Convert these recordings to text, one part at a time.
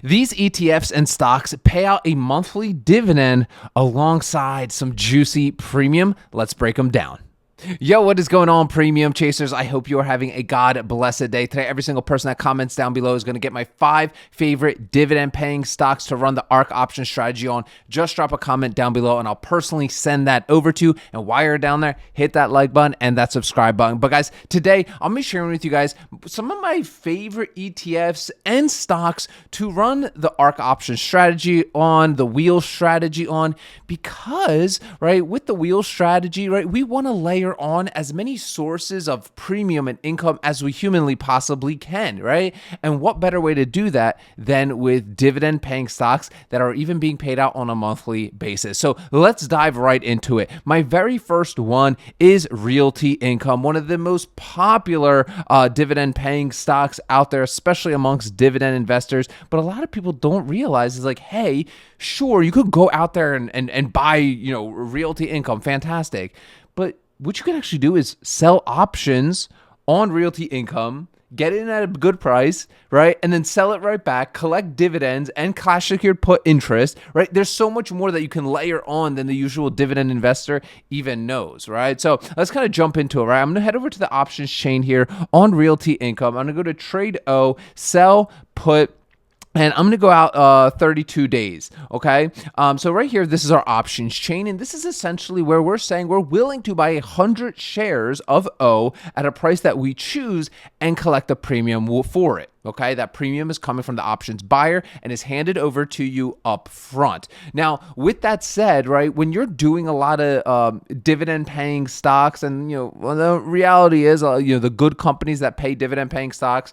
These ETFs and stocks pay out a monthly dividend alongside some juicy premium. Let's break them down. Yo, what is going on, premium chasers? I hope you are having a God blessed day. Today, every single person that comments down below is going to get my 5 favorite dividend paying stocks to run the Ark Options Strategy on. Just drop a comment down below and I'll personally send that over to you. And while you're down there, hit that like button and that subscribe button. But guys, today I'm going to be sharing with you guys some of my favorite ETFs and stocks to run the Ark Options Strategy on, the wheel strategy on, because, right, with the wheel strategy, right, we want to layer on as many sources of premium and income as we humanly possibly can, right? And what better way to do that than with dividend paying stocks that are even being paid out on a monthly basis? So let's dive right into it. My very first one is Realty Income, one of the most popular dividend paying stocks out there, especially amongst dividend investors. But a lot of people don't realize is like, hey, sure, you could go out there and buy, Realty Income, fantastic. But what you can actually do is sell options on Realty Income, get it in at a good price, right? And then sell it right back, collect dividends and cash secured put interest, right? There's so much more that you can layer on than the usual dividend investor even knows, right? So let's kind of jump into it, right? I'm going to head over to the options chain here on Realty Income. I'm going to go to Trade O, sell, put, and I'm going to go out 32 days, okay? So right here, this is our options chain, and this is essentially where we're saying we're willing to buy 100 shares of O at a price that we choose and collect a premium for it, okay? That premium is coming from the options buyer and is handed over to you up front. Now, with that said, right, when you're doing a lot of dividend-paying stocks, and, the reality is, the good companies that pay dividend-paying stocks,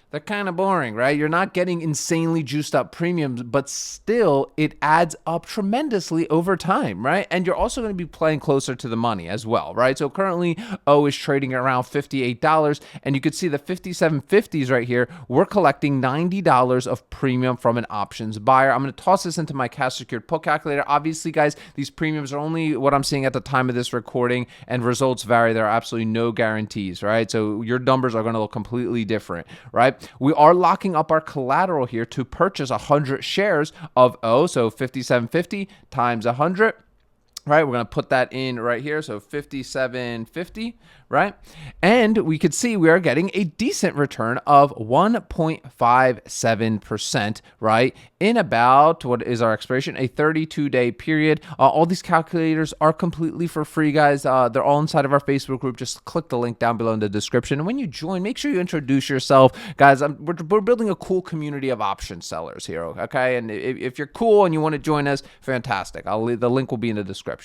they're kind of boring, right? You're not getting insanely juiced up premiums, but still it adds up tremendously over time, right? And you're also going to be playing closer to the money as well, right? So currently O is trading around $58, and you could see the 5750s right here. We're collecting $90 of premium from an options buyer. I'm going to toss this into my cash secured put calculator. Obviously, guys, these premiums are only what I'm seeing at the time of this recording, and results vary. There are absolutely no guarantees, right? So your numbers are going to look completely different, right? We are locking up our collateral here to purchase 100 shares of O. So 5750 times 100. Right, we're going to put that in right here. So 5750, right? And we could see we are getting a decent return of 1.57%, right? In about, what is our expiration? A 32-day period. All these calculators are completely for free, guys. They're all inside of our Facebook group. Just click the link down below in the description. And when you join, make sure you introduce yourself. Guys, we're building a cool community of option sellers here, okay? And if you're cool and you want to join us, fantastic. The link will be in the description.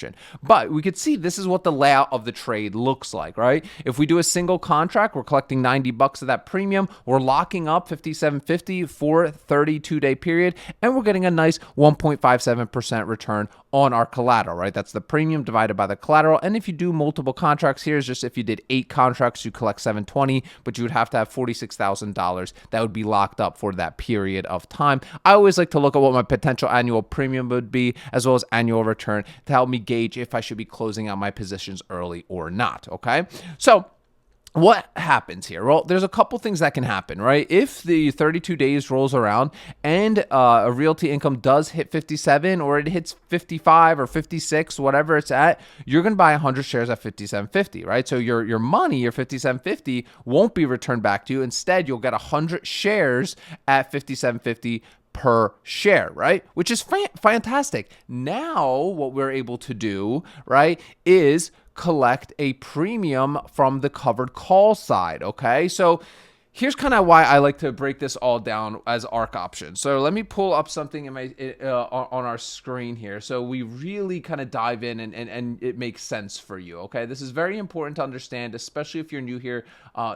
But we could see this is what the layout of the trade looks like, right? If we do a single contract, we're collecting $90 of that premium. We're locking up $57.50 for a 32-day period, and we're getting a nice 1.57% return on our collateral, right? That's the premium divided by the collateral. And if you do multiple contracts, here's just if you did 8 contracts, you collect $720, but you would have to have $46,000 that would be locked up for that period of time. I always like to look at what my potential annual premium would be, as well as annual return, to help me gauge if I should be closing out my positions early or not, okay? So what happens here? Well, there's a couple things that can happen, right? If the 32 days rolls around and a Realty Income does hit 57, or it hits 55 or 56, whatever it's at, you're going to buy 100 shares at 57.50, right? So your money, your 57.50, won't be returned back to you. Instead, you'll get 100 shares at 57.50 per share, right? Which is fantastic. Now, what we're able to do, right, is collect a premium from the covered call side, okay? So here's kind of why I like to break this all down as Ark options. So let me pull up something in my on our screen here, so we really kind of dive in and it makes sense for you, okay? This is very important to understand, especially if you're new here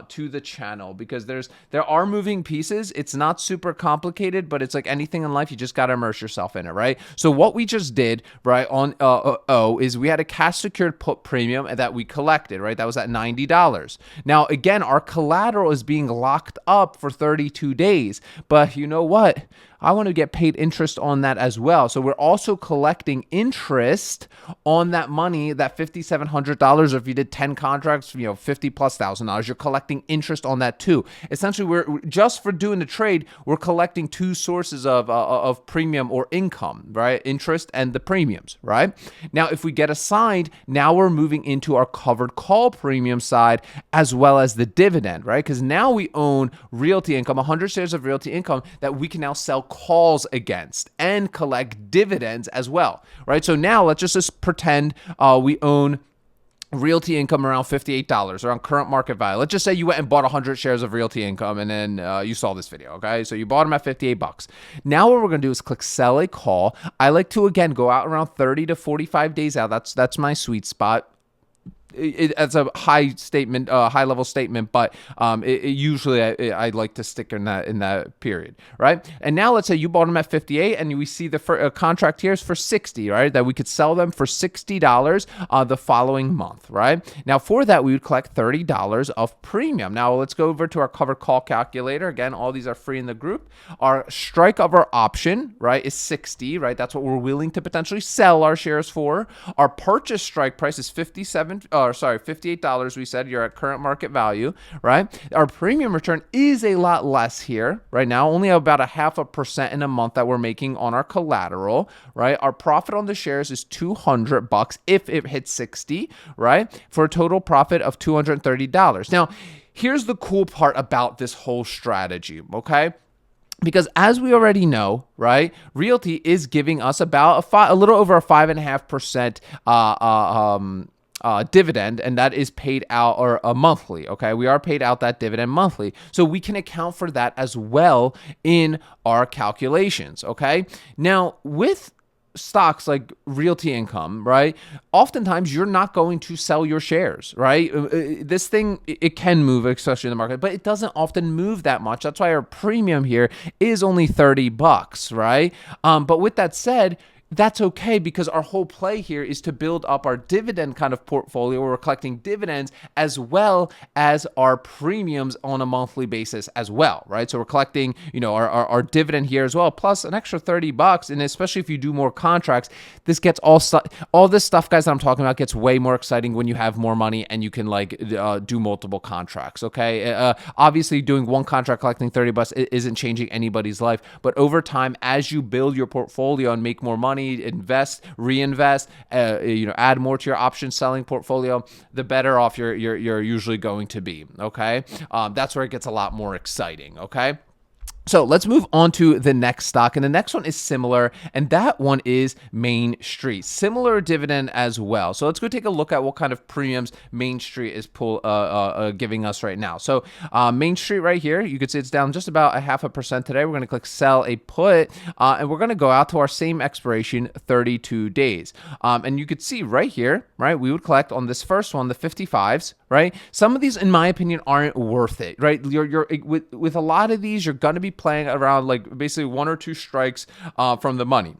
to the channel, because there are moving pieces. It's not super complicated, but it's like anything in life, you just got to immerse yourself in it, right? So what we just did, right, on O is we had a cash secured put premium that we collected, right? That was at $90. Now, again, our collateral is being locked up for 32 days. But you know what? I want to get paid interest on that as well. So we're also collecting interest on that money, that $5,700. Or if you did 10 contracts, $50,000+, you're collecting interest on that too. Essentially, we're just for doing the trade, we're collecting two sources of premium or income, right? Interest and the premiums, right? Now, if we get assigned, now we're moving into our covered call premium side as well as the dividend, right? Because now we own realty income, 100 shares of realty income that we can now sell calls against and collect dividends as well, right? So now let's just pretend we own realty income around $58 around current market value. Let's just say you went and bought 100 shares of realty income and then you saw this video, okay? So you bought them at $58. Now what we're going to do is click sell a call. I like to, again, go out around 30 to 45 days out. That's my sweet spot. It's a high level statement, but usually I like to stick in that period, right? And now let's say you bought them at 58, and we see the contract here is for 60, right? That we could sell them for $60 the following month, right? Now for that we would collect $30 of premium. Now let's go over to our covered call calculator. Again, all these are free in the group. Our strike of our option, right, is 60, right? That's what we're willing to potentially sell our shares for. Our purchase strike price is $58. We said you're at current market value, right? Our premium return is a lot less here right now, only about 0.5% in a month that we're making on our collateral, right? Our profit on the shares is $200 if it hits 60, right? For a total profit of $230. Now, here's the cool part about this whole strategy, okay? Because as we already know, right, realty is giving us about a little over a 5.5% dividend, and that is paid out or monthly. Okay, we are paid out that dividend monthly, so we can account for that as well in our calculations. Okay, now with stocks like realty income, right? Oftentimes you're not going to sell your shares, right? This thing, it can move, especially in the market, but it doesn't often move that much. That's why our premium here is only $30, right? But with that said, that's okay, because our whole play here is to build up our dividend kind of portfolio where we're collecting dividends as well as our premiums on a monthly basis as well, right? So we're collecting, our dividend here as well, plus an extra $30. And especially if you do more contracts, this gets all this stuff, guys, that I'm talking about gets way more exciting when you have more money and you can do multiple contracts, okay? Obviously doing one contract collecting $30 isn't changing anybody's life, but over time, as you build your portfolio and make more money, invest, reinvest, add more to your option selling portfolio, the better off you're usually going to be. Okay, that's where it gets a lot more exciting. Okay. So let's move on to the next stock, and the next one is similar, and that one is Main Street. Similar dividend as well. So let's go take a look at what kind of premiums Main Street is giving us right now. So Main Street right here, you can see it's down just about 0.5% today. We're going to click sell a put, and we're going to go out to our same expiration, 32 days. And you could see right here, right, we would collect on this first one, the 55s, right? Some of these, in my opinion, aren't worth it, right? With a lot of these, you're going to be playing around basically one or two strikes from the money.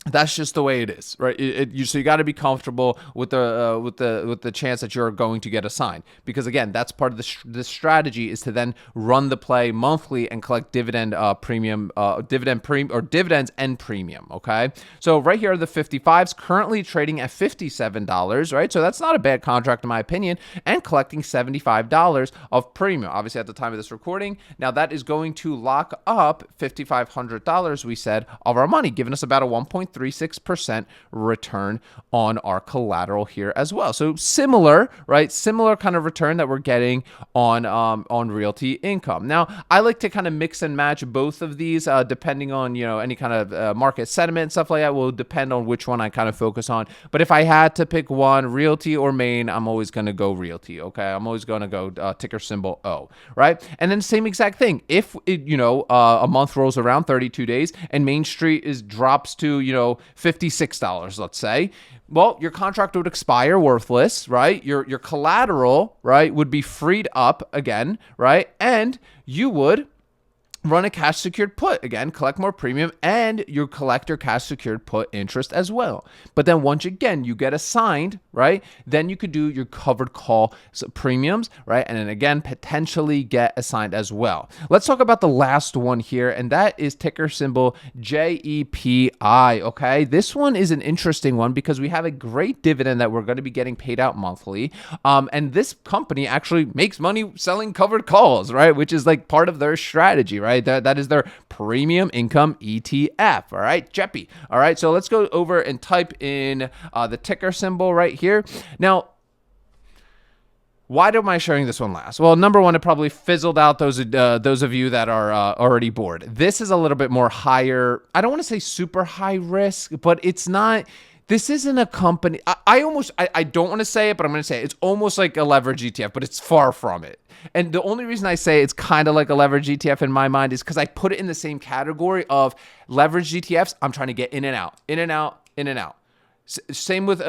That's just the way it is, right? So you got to be comfortable with the chance that you're going to get assigned, because again, that's part of the strategy is to then run the play monthly and collect dividends and premium. Okay, so right here are the 55s currently trading at $57, right? So that's not a bad contract in my opinion, and collecting $75 of premium. Obviously, at the time of this recording, now that is going to lock up $5,500. We said of our money, giving us about a 1.36% return on our collateral here as well. So similar, right? Similar kind of return that we're getting on realty income. Now, I like to kind of mix and match both of these depending on, any kind of market sentiment and stuff like that. Will depend on which one I kind of focus on. But if I had to pick one, realty or Main, I'm always going to go realty. Okay, I'm always going to go ticker symbol O, right? And then same exact thing. If a month rolls around, 32 days, and Main Street drops to $56, let's say, well, your contract would expire worthless, right? Your collateral, right, would be freed up again, right? And you would run a cash secured put. Again, collect more premium, and you collect your cash secured put interest as well. But then once again, you get assigned, right? Then you could do your covered call premiums, right? And then again, potentially get assigned as well. Let's talk about the last one here, and that is ticker symbol JEPI. Okay, this one is an interesting one because we have a great dividend that we're going to be getting paid out monthly. And this company actually makes money selling covered calls, right? Which is like part of their strategy, right? That is their premium income ETF. All right, JEPI. All right, so let's go over and type in the ticker symbol right here. Now, why am I sharing this one last? Well, number one, it probably fizzled out those of you that are already bored. This is a little bit more higher. I don't want to say super high risk, but it's not. This isn't a company. I don't want to say it, but I'm going to say it. It's almost like a leverage ETF, but it's far from it. And the only reason I say it's kind of like a leverage ETF in my mind is because I put it in the same category of leverage ETFs. I'm trying to get in and out, in and out, in and out. Same with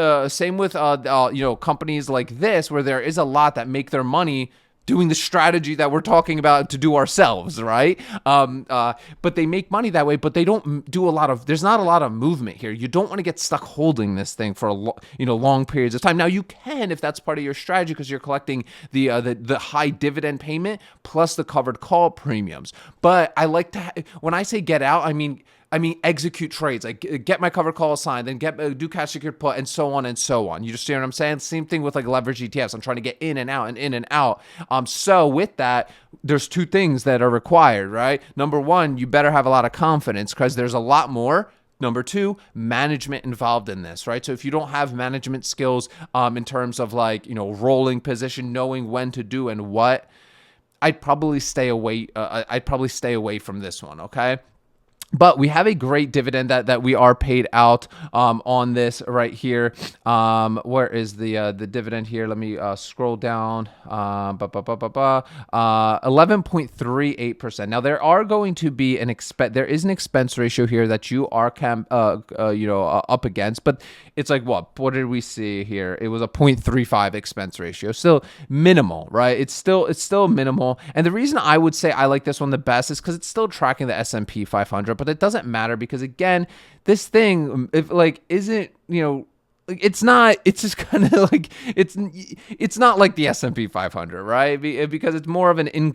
companies like this, where there is a lot that make their money doing the strategy that we're talking about to do ourselves, right? But they make money that way, but they don't do there's not a lot of movement here. You don't want to get stuck holding this thing for long periods of time. Now you can, if that's part of your strategy, because you're collecting the high dividend payment plus the covered call premiums. But I like to, when I say get out, I mean execute trades, like get my covered call assigned, then do cash secured put, and so on and so on. You just see what I'm saying? Same thing with like leverage ETFs. I'm trying to get in and out and in and out. So with that, there's two things that are required, right? Number one, you better have a lot of confidence because there's a lot more. Number two, management involved in this, right? So if you don't have management skills in terms of like, rolling position, knowing when to do and what, I'd probably stay away. I'd probably stay away from this one, okay? But we have a great dividend that we are paid out on this right here. Where is the dividend here? Let me scroll down. 11.38%. Now there are going to be there is an expense ratio here that you are up against, but it's like what did we see here? It was a 0.35 expense ratio. Still minimal, right? It's still minimal. And the reason I would say I like this one the best is because it's still tracking the S&P 500. But it doesn't matter because again, this thing, it's just kind of like it's not like the S&P 500, right? Because it's more of an income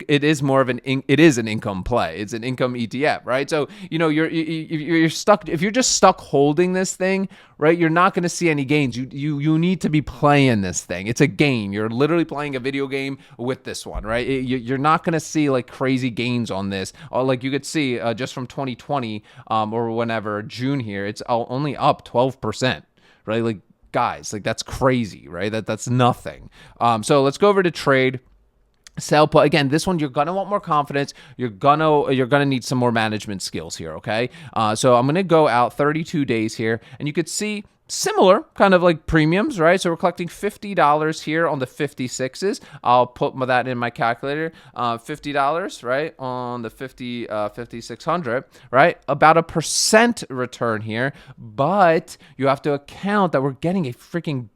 play. It's an income ETF, right? So you're stuck if you're just stuck holding this thing, right? You're not going to see any gains. You need to be playing this thing. It's a game. You're literally playing a video game with this one, right? You're not going to see like crazy gains on this. Or like you could see just from 2020 or whenever June here, it's only up 12%, right? Like, guys, like that's crazy, right? That's nothing. So let's go over to trade. Sell put. Again, this one you're gonna want more confidence. You're gonna need some more management skills here. Okay. So I'm gonna go out 32 days here, and you could see similar kind of like premiums, right? So we're collecting $50 here on the 56s. I'll put that in my calculator. $50, right, on the 5600, right? About 1% return here, but you have to account that we're getting a freaking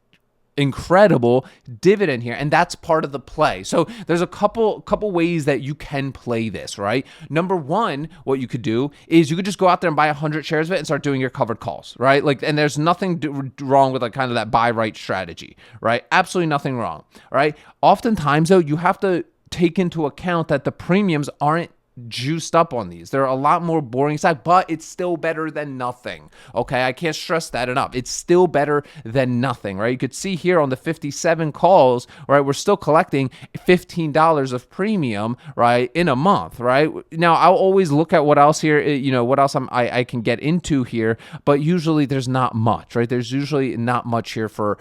incredible dividend here, and that's part of the play. So there's a couple ways that you can play this, right? Number one, what you could do is you could just go out there and buy 100 shares of it and start doing your covered calls, right? Like, and there's nothing wrong with like kind of that buy right strategy, right? Absolutely nothing wrong, right? Oftentimes though, you have to take into account that the premiums aren't juiced up on these. They're a lot more boring side, but it's still better than nothing. Okay, I can't stress that enough. It's still better than nothing, right? You could see here on the 57 calls, right, we're still collecting $15 of premium, right, in a month, right? Now, I'll always look at what else here, what else I can get into here, but usually there's not much, right? There's usually not much here for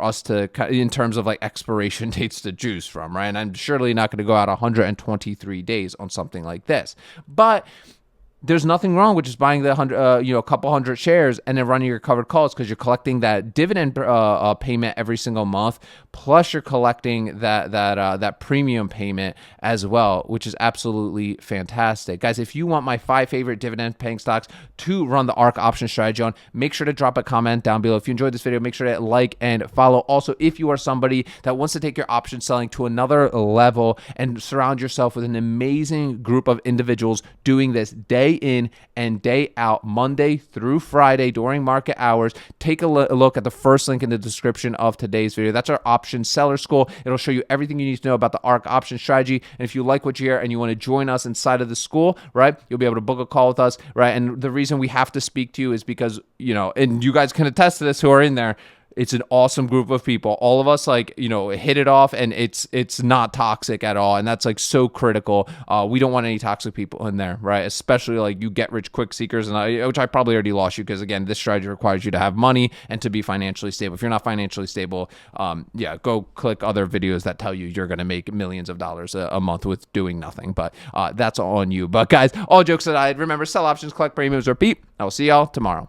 us to, in terms of like expiration dates to juice from, right? And I'm surely not going to go out 123 days on something like this. But there's nothing wrong with just buying the a couple hundred shares and then running your covered calls, because you're collecting that dividend payment every single month, plus you're collecting that premium payment as well, which is absolutely fantastic. Guys, if you want my 5 favorite dividend paying stocks to run the Ark Option Strategy on, make sure to drop a comment down below. If you enjoyed this video, make sure to like and follow. Also, if you are somebody that wants to take your option selling to another level and surround yourself with an amazing group of individuals doing this day in and day out, Monday through Friday during market hours, take a look at the first link in the description of today's video. That's our option seller school. It'll show you everything you need to know about the Ark Option Strategy. And if you like what you hear and you want to join us inside of the school, right, you'll be able to book a call with us, right? And the reason we have to speak to you is because, and you guys can attest to this who are in there, it's an awesome group of people. All of us hit it off, and it's not toxic at all. And that's so critical. We don't want any toxic people in there, right? Especially you get rich quick seekers, and which I probably already lost you, because again, this strategy requires you to have money and to be financially stable. If you're not financially stable, go click other videos that tell you you're going to make millions of dollars a month with doing nothing. But that's all on you. But guys, all jokes aside, remember, sell options, collect premiums, repeat. I will see y'all tomorrow.